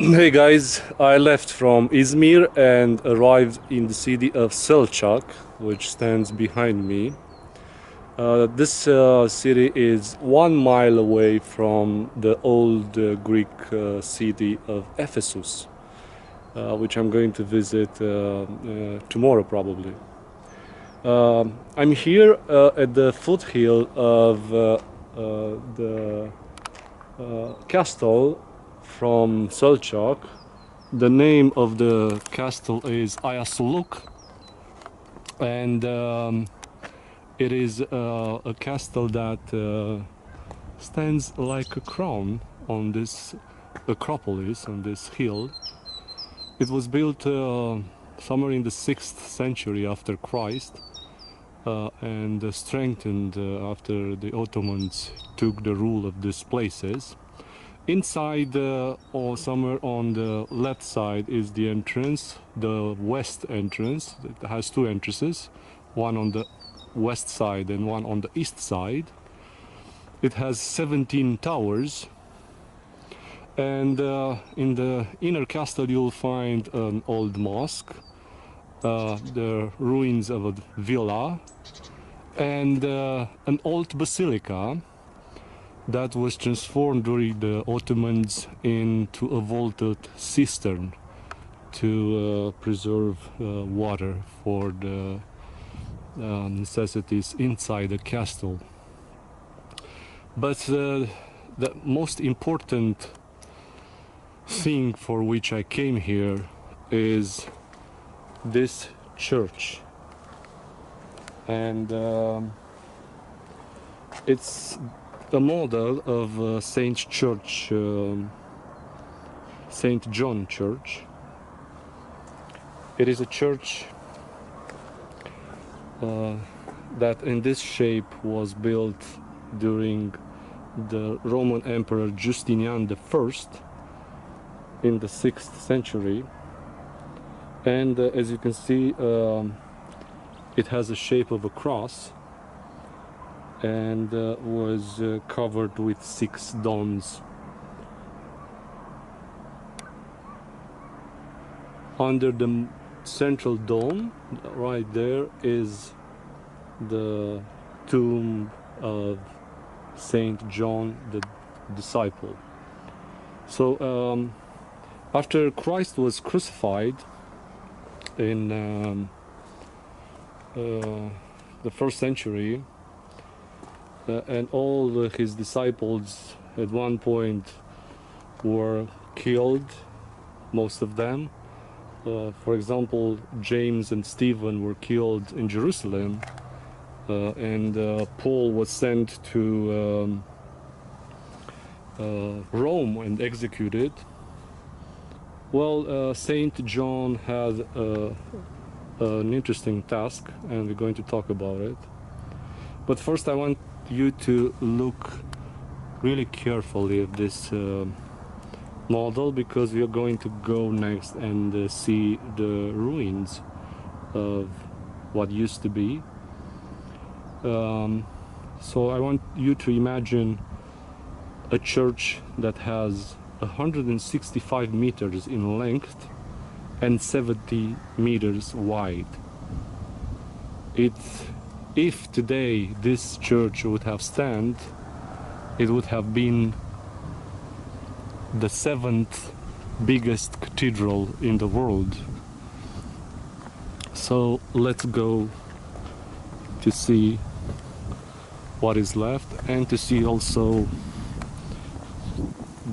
Hey guys, I left from Izmir and arrived in the city of Selcuk, which stands behind me. This city is 1 mile away from the old Greek city of Ephesus, which I'm going to visit tomorrow probably. I'm here at the foothill of the castle from Selcuk. The name of the castle is Ayasuluk, and it is a castle that stands like a crown on this acropolis, on this hill. It was built somewhere in the 6th century after Christ, and strengthened after the Ottomans took the rule of these places. Inside, or somewhere on the left side, is the entrance, the west entrance. It has two entrances, one on the west side and one on the east side. It has 17 towers, and in the inner castle you'll find an old mosque, the ruins of a villa, and an old basilica that was transformed during the Ottomans into a vaulted cistern to preserve water for the necessities inside the castle. But the most important thing for which I came here is this church, and it's a model of Saint John Church. It is a church that in this shape was built during the Roman Emperor Justinian I in the 6th century, and as you can see, it has a shape of a cross, and was covered with 6 domes. Under the central dome, right there, is the tomb of Saint John the disciple. So after Christ was crucified in the 1st century, and all his disciples at one point were killed, most of them. For example, James and Stephen were killed in Jerusalem, and Paul was sent to Rome and executed. Well, Saint John had an interesting task, and we're going to talk about it. But first I want you to look really carefully at this model, because we are going to go next and see the ruins of what used to be. So I want you to imagine a church that has 165 meters in length and 70 meters wide. If today this church would have stand, it would have been the 7th biggest cathedral in the world. So let's go to see what is left, and to see also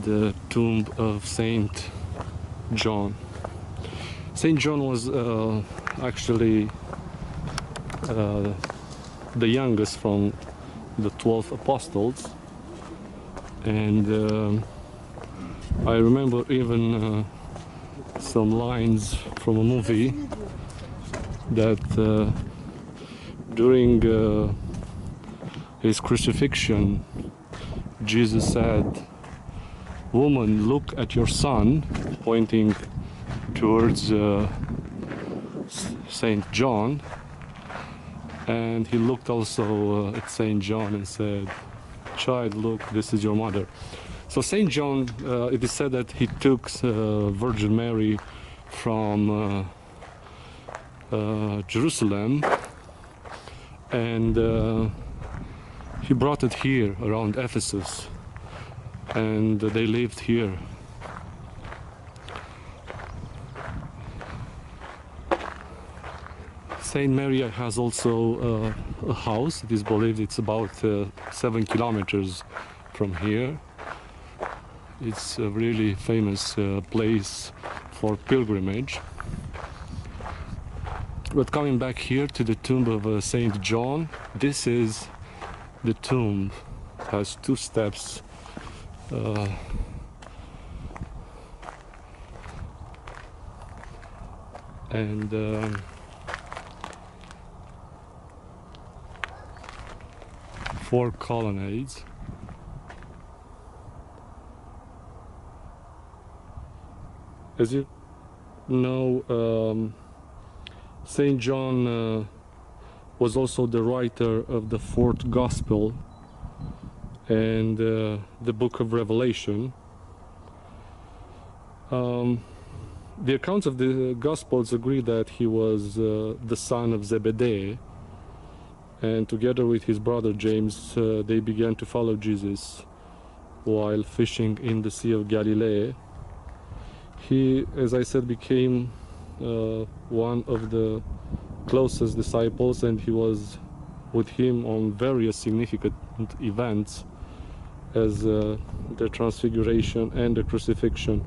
the tomb of Saint John. Saint John was actually the youngest from the 12 apostles, and I remember even some lines from a movie that during his crucifixion, Jesus said, "Woman, look at your son," pointing towards Saint John, and he looked also at Saint John and said, "Child, look, this is your mother." So Saint John, it is said that he took Virgin Mary from Jerusalem, and he brought it here around Ephesus, and they lived here. Saint Mary has also a house. It is believed it's about 7 kilometers from here. It's a really famous place for pilgrimage. But coming back here to the tomb of Saint John, this is the tomb. It has 2 steps. And 4 colonnades. As you know, Saint John was also the writer of the 4th Gospel and the book of Revelation. The accounts of the Gospels agree that he was the son of Zebedee, and together with his brother James, they began to follow Jesus while fishing in the Sea of Galilee. He, as I said, became one of the closest disciples, and he was with him on various significant events as the Transfiguration and the Crucifixion.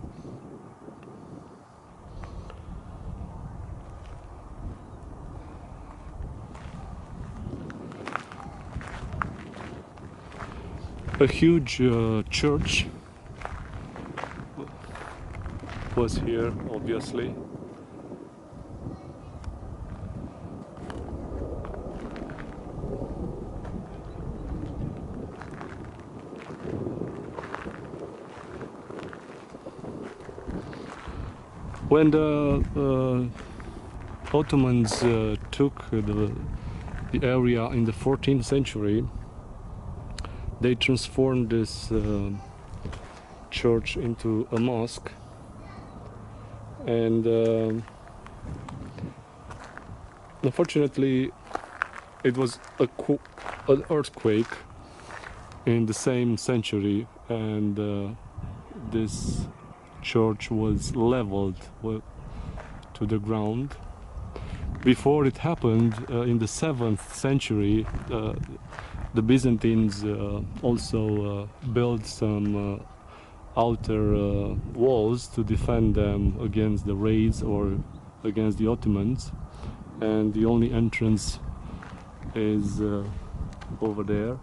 A huge church was here, obviously. When the Ottomans took the area in the 14th century, they transformed this church into a mosque, and unfortunately it was an earthquake in the same century, and this church was leveled to the ground. Before it happened, in the 7th century, the Byzantines also built some outer walls to defend them against the raids or against the Ottomans, and the only entrance is over there.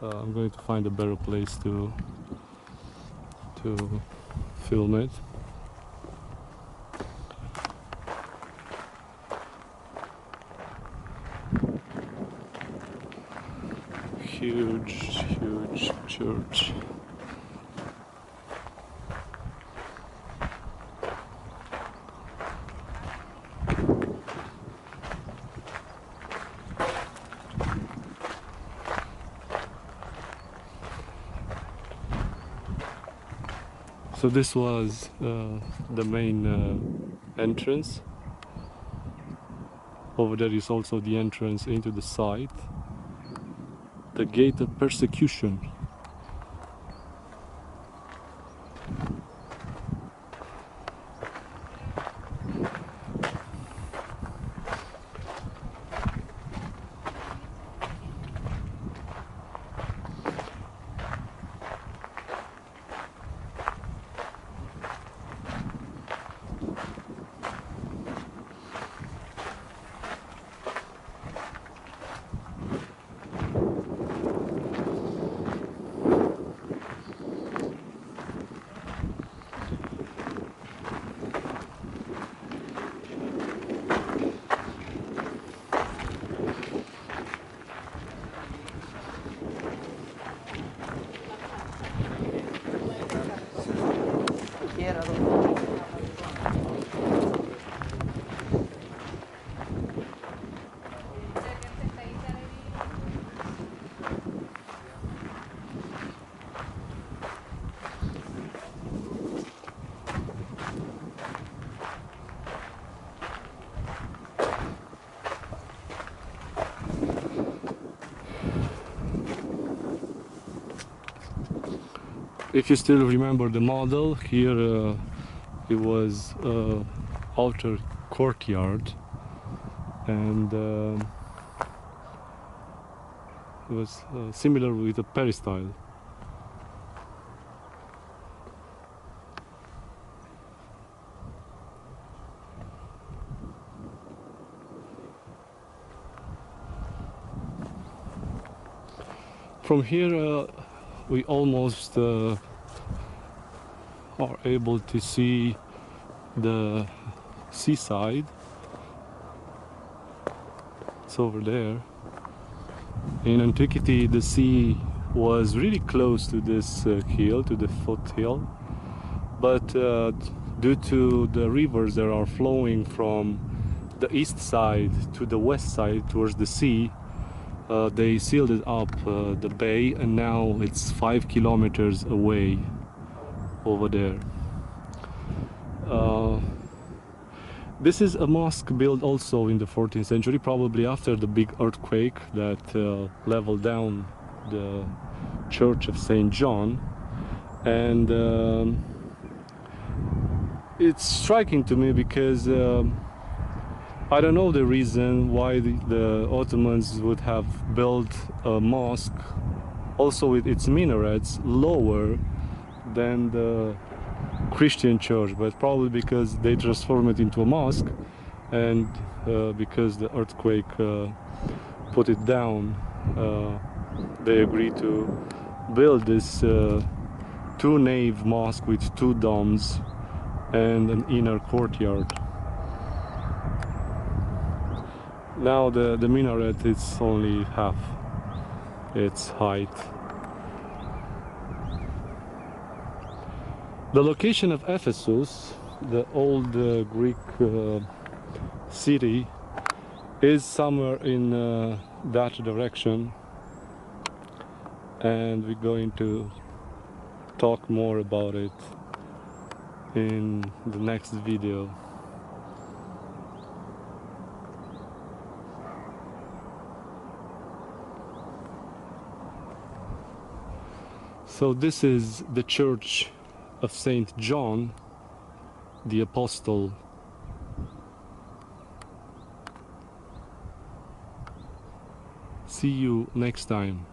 I'm going to find a better place to film it. Huge church. So this was the main entrance. Over there is also the entrance into the site. The gate of persecution. if you still remember the model, here it was outer courtyard, and it was similar with a peristyle. From here we almost are able to see the seaside. It's over there. In antiquity, the sea was really close to this hill, to the foothill, but due to the rivers that are flowing from the east side to the west side towards the sea, they sealed it up, the bay, and now it's 5 kilometers away over there. This is a mosque built also in the 14th century, probably after the big earthquake that leveled down the Church of St. John. And it's striking to me because I don't know the reason why the Ottomans would have built a mosque also with its minarets lower than the Christian church, but probably because they transformed it into a mosque, and because the earthquake put it down, they agreed to build this two-nave mosque with 2 domes and an inner courtyard. Now the minaret is only half its height. The location of Ephesus, the old Greek city, is somewhere in that direction, and we're going to talk more about it in the next video. So this is the church of St. John the Apostle. See you next time.